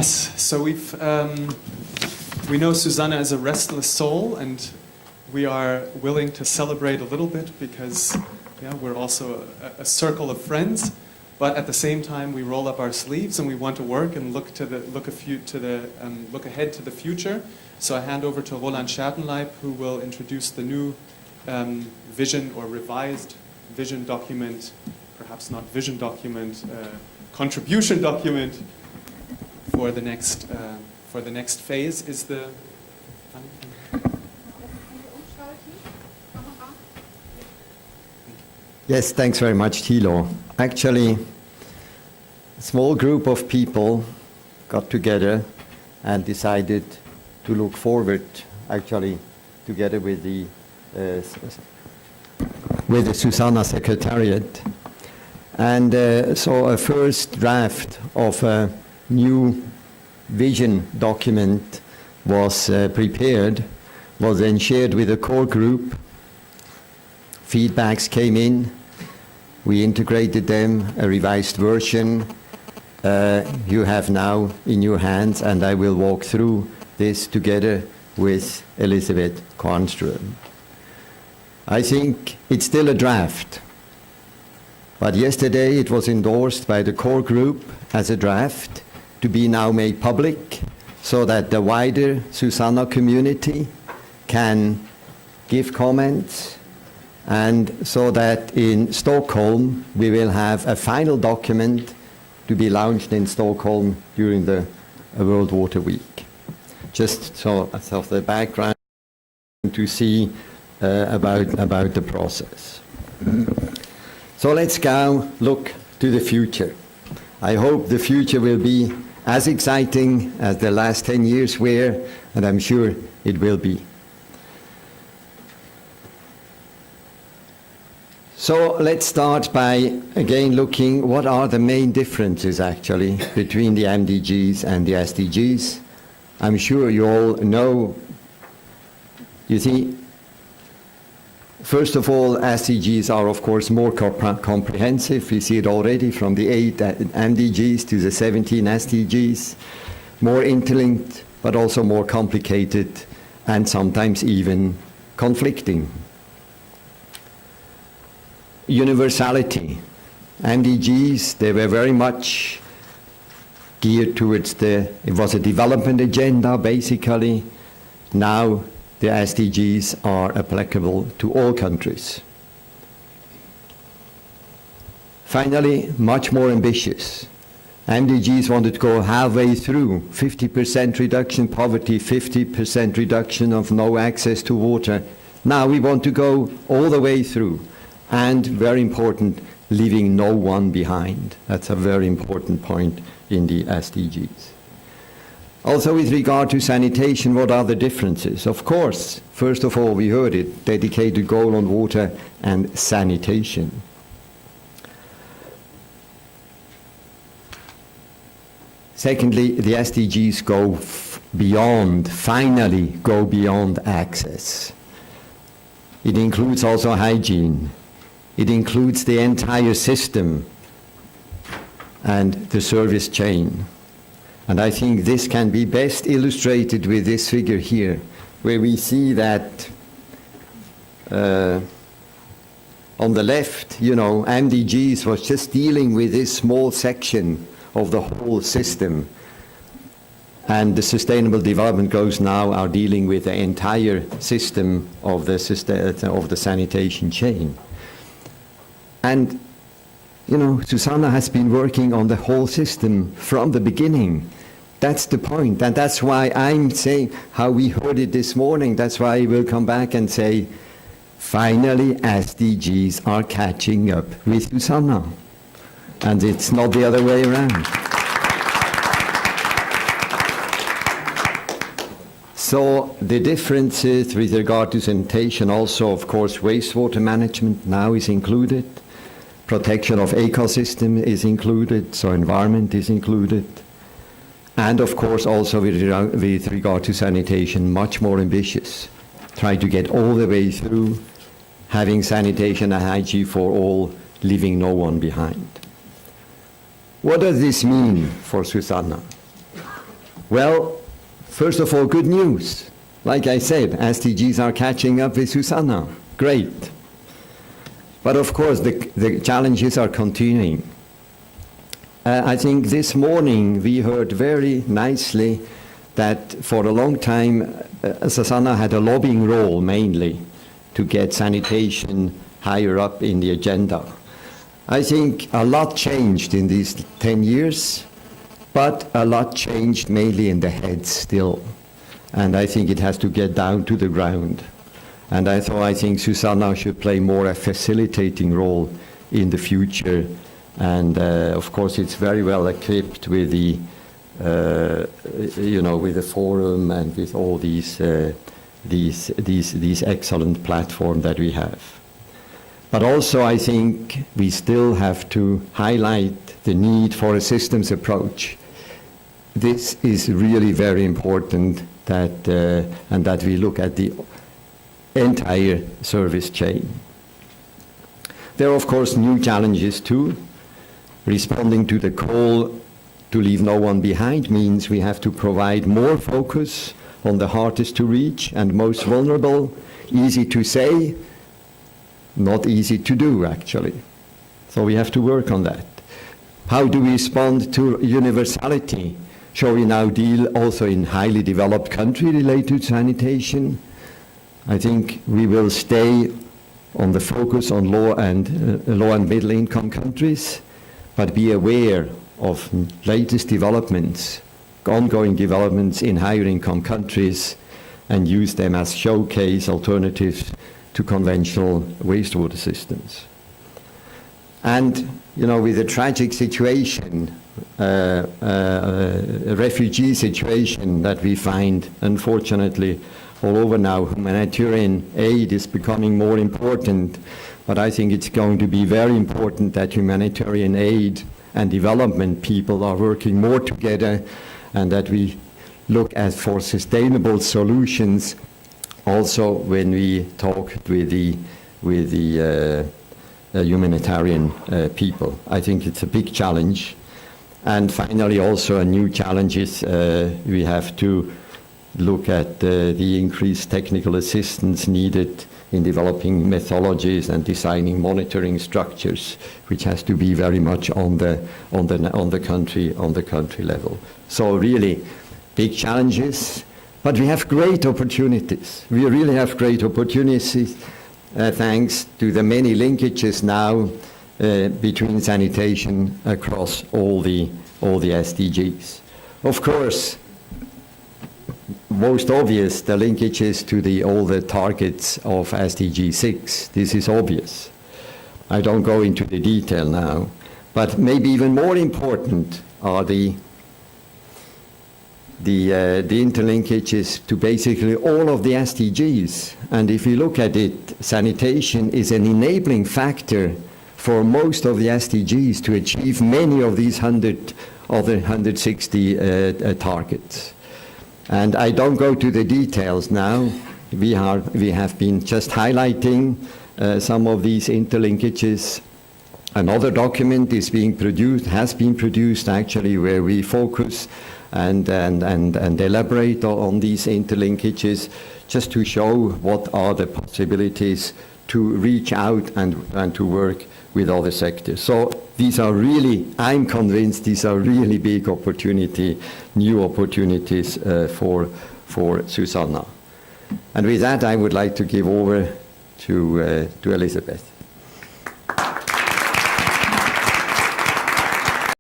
Yes, so we know SuSanA as a restless soul, and we are willing to celebrate a little bit because we're also a circle of friends. But at the same time, we roll up our sleeves and we want to work and look ahead to the future. So I hand over to Roland Schertenleib, who will introduce the new vision or revised vision document, perhaps not vision document, contribution document for the next phase. Is the Yes, thanks very much, Thilo. Actually, a small group of people got together and decided to look forward, actually, together with the SuSanA Secretariat. And so a first draft of a new vision document was prepared, was then shared with the core group. Feedbacks came in, we integrated them, a revised version you have now in your hands, and I will walk through this together with Elisabeth Kornström. I think it's still a draft, but yesterday it was endorsed by the core group as a draft to be now made public so that the wider SuSanA community can give comments, and so that in Stockholm we will have a final document to be launched in Stockholm during the World Water Week. Just so as of the background to see about the process. So let's go look to the future. I hope the future will be as exciting as the last 10 years were, and I'm sure it will be. So let's start by, again, looking what are the main differences, actually, between the MDGs and the SDGs. I'm sure you all know, you see, first of all, SDGs are, of course, more comprehensive. We see it already from the 8 MDGs to the 17 SDGs, more interlinked, but also more complicated, and sometimes even conflicting. Universality. MDGs, they were very much geared towards it was a development agenda, basically. Now the SDGs are applicable to all countries. Finally, much more ambitious. MDGs wanted to go halfway through, 50% reduction poverty, 50% reduction of no access to water. Now we want to go all the way through. And very important, leaving no one behind. That's a very important point in the SDGs. Also with regard to sanitation, what are the differences? Of course, first of all, we heard it, dedicated goal on water and sanitation. Secondly, the SDGs go beyond, finally go beyond access. It includes also hygiene. It includes the entire system and the service chain. And I think this can be best illustrated with this figure here, where we see that on the left, MDGs was just dealing with this small section of the whole system. And the Sustainable Development Goals now are dealing with the entire system of the sanitation chain. And, SuSanA has been working on the whole system from the beginning. That's the point, and that's why I'm saying how we heard it this morning. That's why I will come back and say, finally, SDGs are catching up with SuSanA. And it's not the other way around. So the differences with regard to sanitation also, of course, wastewater management now is included. Protection of ecosystem is included, so environment is included. And of course also with regard to sanitation, much more ambitious. Try to get all the way through, having sanitation and hygiene for all, leaving no one behind. What does this mean for SuSanA? Well, first of all, good news. Like I said, SDGs are catching up with SuSanA. Great. But of course, the challenges are continuing. I think this morning we heard very nicely that for a long time, SuSanA had a lobbying role mainly to get sanitation higher up in the agenda. I think a lot changed in these 10 years, but a lot changed mainly in the head still. And I think it has to get down to the ground. And I think SuSanA should play more a facilitating role in the future. And of course, it's very well equipped with the, with the forum and with all these excellent platforms that we have. But also, I think we still have to highlight the need for a systems approach. This is really very important that and that we look at the entire service chain. There are, of course, new challenges too. Responding to the call to leave no one behind means we have to provide more focus on the hardest to reach and most vulnerable, easy to say, not easy to do, actually. So we have to work on that. How do we respond to universality? Shall we now deal also in highly developed country related sanitation? I think we will stay on the focus on low and middle income countries, but be aware of latest developments, ongoing developments in higher income countries, and use them as showcase alternatives to conventional wastewater systems. And, with the tragic situation, a refugee situation that we find, unfortunately, all over now, humanitarian aid is becoming more important, but I think it's going to be very important that humanitarian aid and development people are working more together, and that we look at for sustainable solutions also when we talk with the humanitarian people. I think it's a big challenge. And finally, also a new challenge is we have to look at the increased technical assistance needed in developing methodologies and designing monitoring structures, which has to be very much on the country level. So really big challenges, but we have great opportunities. We really have great opportunities thanks to the many linkages now between sanitation across all the SDGs. Of course, most obvious, the linkages to all the targets of SDG 6. This is obvious. I don't go into the detail now, but maybe even more important are the interlinkages to basically all of the SDGs. And if you look at it, sanitation is an enabling factor for most of the SDGs to achieve many of these 160 targets. And I don't go to the details now. We have been just highlighting some of these interlinkages. Another document has been produced actually, where we focus and elaborate on these interlinkages, just to show what are the possibilities to reach out and to work with other sectors. So these are really, I'm convinced, these are really big new opportunities for SuSanA. And with that, I would like to give over to Elizabeth.